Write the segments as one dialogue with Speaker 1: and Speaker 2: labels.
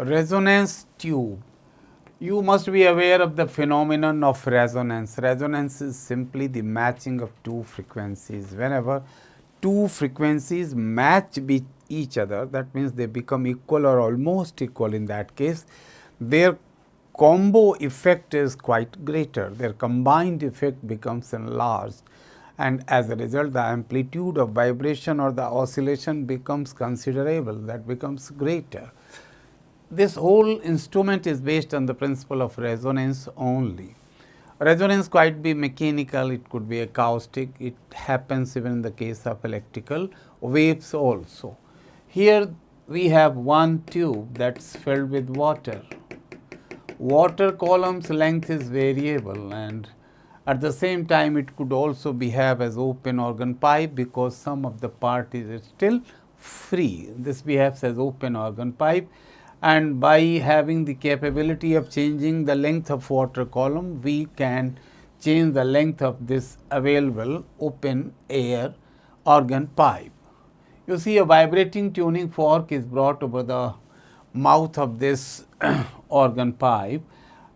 Speaker 1: Resonance tube. You must be aware of the phenomenon of resonance. Resonance is simply the matching of two frequencies. Whenever two frequencies match with each other, that means they become equal or almost equal in that case, their combo effect is quite greater. Their combined effect becomes enlarged, and as a result, the amplitude of vibration or the oscillation becomes considerable, that becomes greater. This whole instrument is based on the principle of resonance only. Resonance could be mechanical, it could be acoustic, it happens even in the case of electrical waves also. Here we have one tube that's filled with water. Water column's length is variable, and at the same time it could also behave as open organ pipe because some of the part is still free. This behaves as open organ pipe, and by having the capability of changing the length of water column, we can change the length of this available open air organ pipe. You see, a vibrating tuning fork is brought over the mouth of this organ pipe,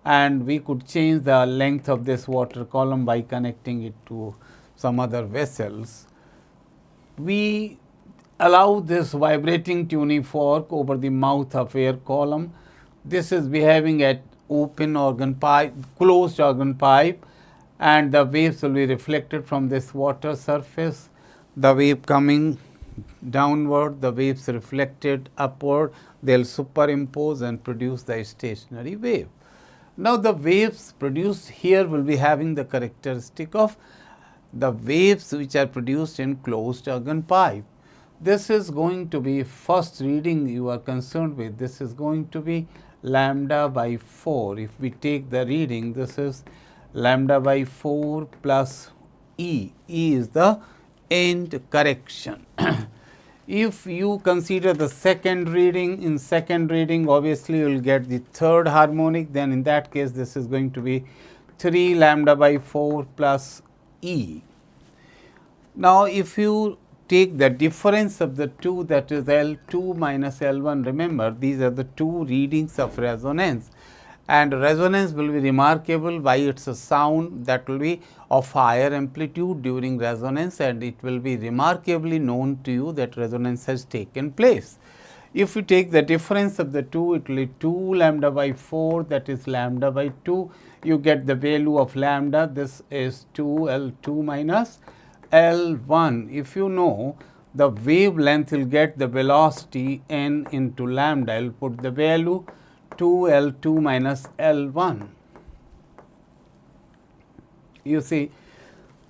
Speaker 1: and we could change the length of this water column by connecting it to some other vessels. We allow this vibrating tuning fork over the mouth of air column. This is behaving at open organ pipe, closed organ pipe, and the waves will be reflected from this water surface. The wave coming downward, the waves reflected upward, they will superimpose and produce the stationary wave. Now, the waves produced here will be having the characteristic of the waves which are produced in closed organ pipe. This is going to be first reading you are concerned with. This is going to be lambda by 4. If we take the reading, this is lambda by 4 plus E. E is the end correction. If you consider the second reading, in second reading obviously you will get the third harmonic, then in that case this is going to be 3 lambda by 4 plus E. Now, if you take the difference of the two, that is L2 minus L1, remember these are the two readings of resonance, and resonance will be remarkable by its sound that will be of higher amplitude during resonance, and it will be remarkably known to you that resonance has taken place. If you take the difference of the two, it will be 2 lambda by 4, that is lambda by 2, you get the value of lambda, this is 2 L2 minus L1. If you know the wavelength, you will get the velocity n into lambda. I will put the value 2 L2 minus L1. You see,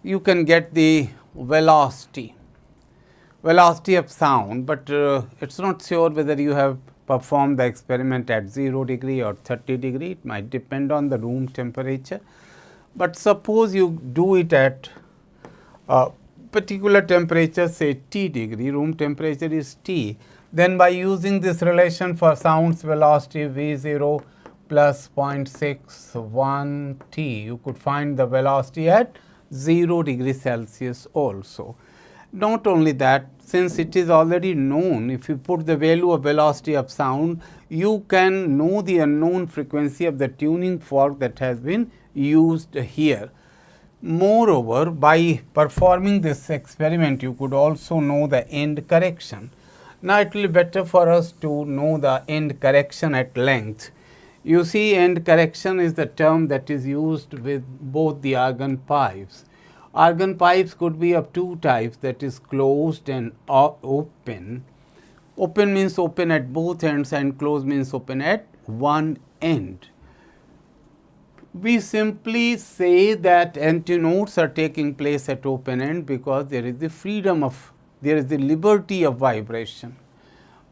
Speaker 1: you can get the velocity of sound, but it is not sure whether you have performed the experiment at 0 degree or 30 degree. It might depend on the room temperature, but suppose you do it at particular temperature, say T degree, room temperature is T, then by using this relation for sound's velocity V0 plus 0.61 T, you could find the velocity at 0 degree Celsius also. Not only that, since it is already known, if you put the value of velocity of sound, you can know the unknown frequency of the tuning fork that has been used here. Moreover, by performing this experiment, you could also know the end correction. Now, it will be better for us to know the end correction at length. You see, end correction is the term that is used with both the organ pipes. Organ pipes could be of two types, that is closed and open. Open means open at both ends, and closed means open at one end. We simply say that antinodes are taking place at open end because there is the freedom of, there is the liberty of vibration.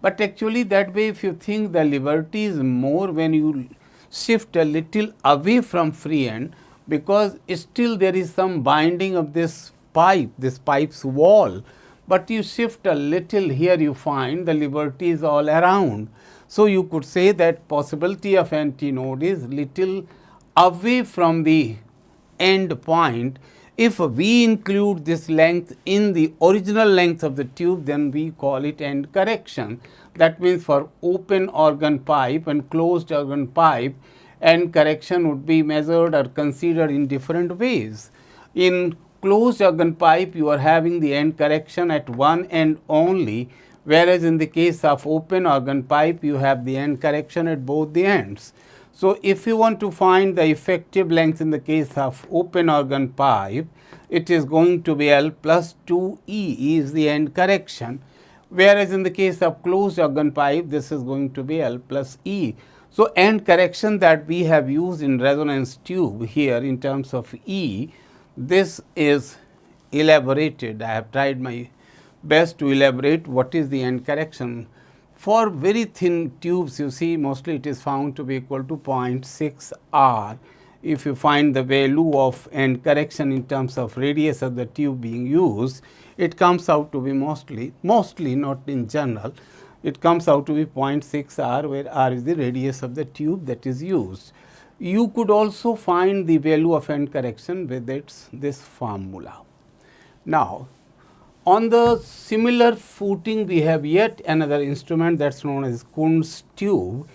Speaker 1: But actually that way, if you think the liberty is more when you shift a little away from free end, because still there is some binding of this pipe's wall, but you shift a little here, you find the liberty is all around. So, you could say that possibility of antinode is little away from the end point, If we include this length in the original length of the tube, then we call it end correction. That means for open organ pipe and closed organ pipe, end correction would be measured or considered in different ways. In closed organ pipe, you are having the end correction at one end only, whereas in the case of open organ pipe, you have the end correction at both the ends. So, if you want to find the effective length in the case of open organ pipe, it is going to be L plus 2E is the end correction, whereas in the case of closed organ pipe, this is going to be L plus E. So, end correction that we have used in resonance tube here in terms of E, this is elaborated. I have tried my best to elaborate what is the end correction. For very thin tubes, you see, mostly it is found to be equal to 0.6 R. If you find the value of end correction in terms of radius of the tube being used, it comes out to be mostly not in general, it comes out to be 0.6 R, where R is the radius of the tube that is used. You could also find the value of end correction with this formula. Now, on the similar footing, we have yet another instrument that is known as Kunz tube.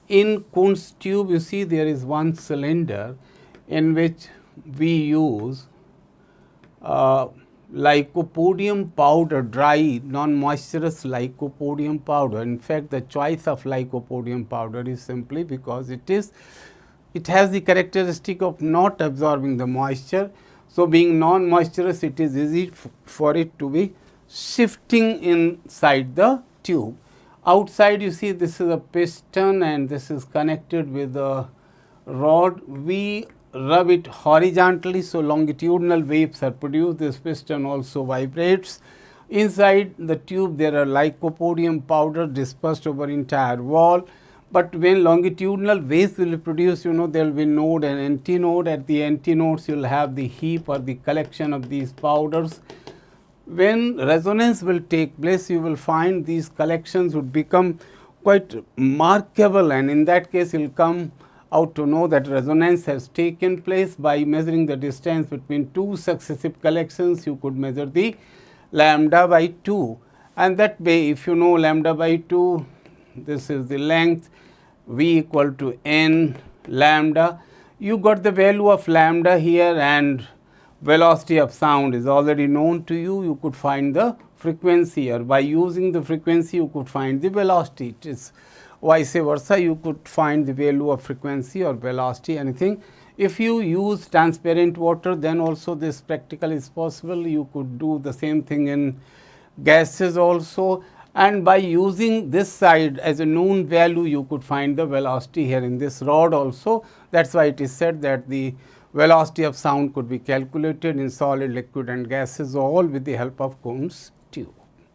Speaker 1: In Kunz tube, you see there is one cylinder in which we use lycopodium powder, dry non-moisturous lycopodium powder. In fact, the choice of lycopodium powder is simply because it has the characteristic of not absorbing the moisture. So, being non-moisturous, it is easy for it to be shifting inside the tube. Outside, you see this is a piston and this is connected with a rod. We rub it horizontally, so longitudinal waves are produced. This piston also vibrates. Inside the tube, there are lycopodium powder dispersed over entire wall. But when longitudinal waves will be produced, you know, there will be node and antinode. At the antinodes, you will have the heap or the collection of these powders. When resonance will take place, you will find these collections would become quite markable, and in that case, you will come out to know that resonance has taken place. By measuring the distance between two successive collections, you could measure the lambda by 2, and that way, if you know lambda by 2, this is the length, V equal to n lambda. You got the value of lambda here, and velocity of sound is already known to you. You could find the frequency, or by using the frequency, you could find the velocity. It is vice versa, you could find the value of frequency or velocity, anything. If you use transparent water, then also this practically is possible. You could do the same thing in gases also. And by using this side as a known value, you could find the velocity here in this rod also. That is why it is said that the velocity of sound could be calculated in solid, liquid and gases, all with the help of Kunz tube.